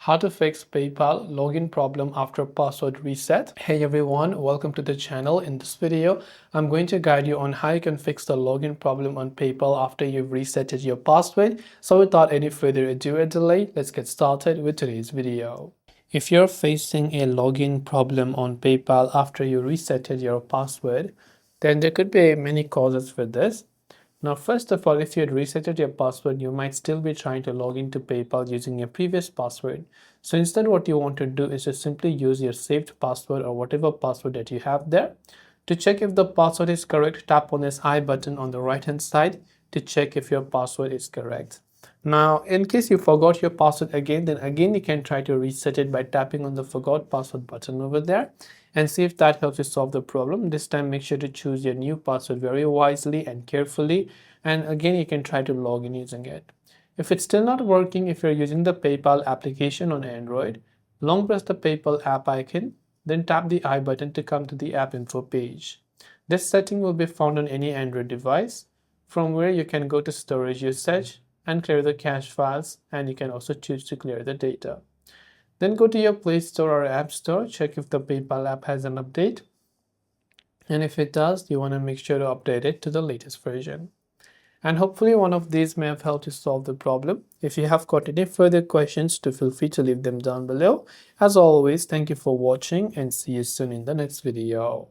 How to fix PayPal login problem after password reset. Hey everyone, welcome to the channel. In this video, I'm going to guide you on how you can fix the login problem on PayPal after you've resetted your password. So without any further ado or delay, let's get started with today's video. If you're facing a login problem on PayPal after you resetted your password, then there could be many causes for this. Now, first of all, if you had resetted your password, you might still be trying to log into PayPal using your previous password. So instead, what you want to do is just simply use your saved password or whatever password that you have there. To check if the password is correct, tap on this I button on the right hand side to check if your password is correct. Now, in case you forgot your password again, then again you can try to reset it by tapping on the forgot password button over there and see if that helps you solve the problem. This time make sure to choose your new password very wisely and carefully, and again you can try to log in using it. If it's still not working, if you're using the PayPal application on Android, long press the PayPal app icon, then tap the I button to come to the app info page. This setting will be found on any Android device, from where you can go to storage usage and clear the cache files, and you can also choose to clear the data. Then go to your Play Store or App Store, check if the PayPal app has an update, and if it does, you want to make sure to update it to the latest version. And hopefully one of these may have helped you solve the problem. If you have got any further questions, feel free to leave them down below. As always, thank you for watching and see you soon in the next video.